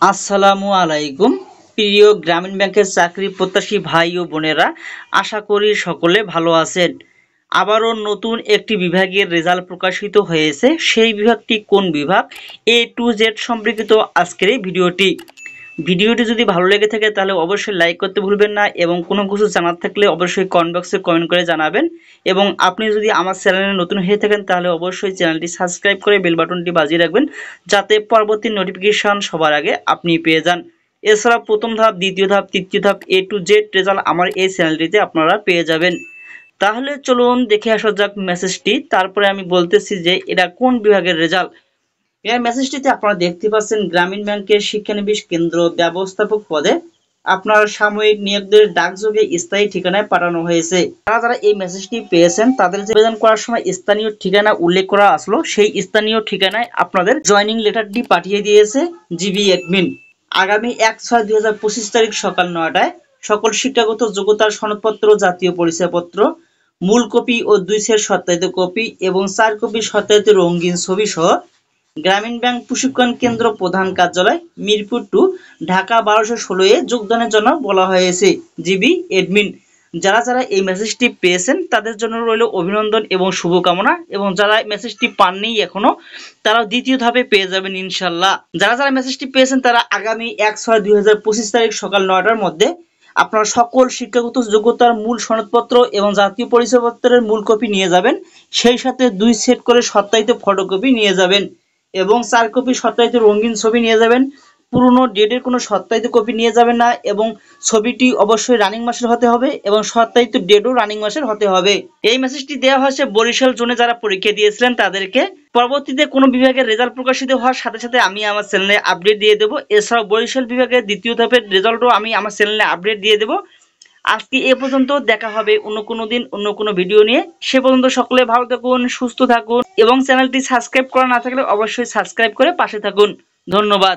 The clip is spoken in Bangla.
আসসালামু আলাইকুম। প্রিয় গ্রামীণ ব্যাংকের চাকরি প্রত্যাশী ভাই ও বোনেরা, আশা করি সকলে ভালো আছেন। আবারও নতুন একটি বিভাগের রেজাল্ট প্রকাশিত হয়েছে। সেই বিভাগটি কোন বিভাগ, এ টু জেড সম্পর্কিত আজকের এই ভিডিওটি যদি ভালো লেগে থাকে তাহলে অবশ্যই লাইক করতে ভুলবেন না, এবং কোনো কিছু জানার থাকলে অবশ্যই কমেন্ট বক্সে কমেন্ট করে জানাবেন। এবং আপনি যদি আমার চ্যানেলে নতুন হয়ে থাকেন তাহলে অবশ্যই চ্যানেলটি সাবস্ক্রাইব করে বেল বাটনটি বাজিয়ে রাখবেন, যাতে পরবর্তী নোটিফিকেশন সবার আগে আপনি পেয়ে যান। এছাড়া প্রথম ধাপ, দ্বিতীয় ধাপ, তৃতীয় ধাপ, এ টু জেড রেজাল্ট আমার এই চ্যানেলটিতে আপনারা পেয়ে যাবেন। তাহলে চলুন দেখে আসা যাক মেসেজটি, তারপরে আমি বলতেছি যে এটা কোন বিভাগের রেজাল্ট। এই মেসেজটিতে আপনারা দেখতে পাচ্ছেন গ্রামীণ ব্যাংকের শিক্ষানবিশ কেন্দ্র ব্যবস্থাপক পদে আপনার সাময়িক নিয়োগদের ডাকযোগে স্থায়ী ঠিকানায় পাঠানো হয়েছে। যারা যারা এই মেসেজটি পেয়েছেন তাদের যে আবেদন করার সময় স্থানীয় ঠিকানা উল্লেখ করা আসলো, সেই স্থানীয় ঠিকানায় আপনাদের জয়নিং লেটারটি পাঠিয়ে দিয়েছে জিবি অ্যাডমিন। আগামী 1/6/2025 তারিখ সকাল 9টায় সকল শিক্ষাগত যোগ্যতার সনদপত্র, জাতীয় পরিচয়পত্র, মূল কপি ও 2 সেট সত্যায়িত কপি এবং 4 কপি সত্যায়িত রঙিন ছবি সহ গ্রামীণ ব্যাংক প্রশিক্ষণ কেন্দ্র, প্রধান কার্যালয়, মিরপুর 2, ঢাকা 1216 এ যোগদানের জন্য বলা হয়েছে জিবি অ্যাডমিন। যারা যারা এই মেসেজটি পেয়েছেন তাদের জন্য রইল অভিনন্দন এবং শুভকামনা, এবং যারা মেসেজটি পাননি এখনো, তারা দ্বিতীয় ধাপে পেয়ে যাবেন ইনশাল্লাহ। যারা যারা মেসেজটি পেয়েছেন তারা আগামী 1/6/2025 তারিখ সকাল 9টার মধ্যে আপনারা সকল শিক্ষাগত যোগ্যতার মূল সনদপত্র এবং জাতীয় পরিচয়পত্রের মূল কপি নিয়ে যাবেন, সেই সাথে 2 সেট করে সত্যায়িত ফটোকপি নিয়ে যাবেন এবং 4 কপি সত্যায়িত রঙিন ছবি নিয়ে যাবেন। পুরনো ডেটের কোনো সত্যায়িত কপি নিয়ে যাবেন না, এবং ছবিটি অবশ্যই রানিং মাসের হতে হবে এবং সত্যায়িত ডেটও রানিং মাসের হতে হবে। এই মেসেজটি দেওয়া হয়েছে বরিশাল জোনে যারা পরীক্ষা দিয়েছিলেন তাদেরকে। পরবর্তীতে কোনো বিভাগের রেজাল্ট প্রকাশিত হওয়ার সাথে সাথে আমি আমার চ্যানেলে আপডেট দিয়ে দেবো। এছাড়াও বরিশাল বিভাগের দ্বিতীয় ধাপের রেজাল্টও আমি আমার চ্যানেলে আপডেট দিয়ে দেবো। আজকে এ পর্যন্ত, দেখা হবে অন্য কোনো দিন অন্য কোনো ভিডিও নিয়ে। সে পর্যন্ত সকলে ভালো থাকুন, সুস্থ থাকুন, এবং চ্যানেলটি সাবস্ক্রাইব করা না থাকলে অবশ্যই সাবস্ক্রাইব করে পাশে থাকুন। ধন্যবাদ।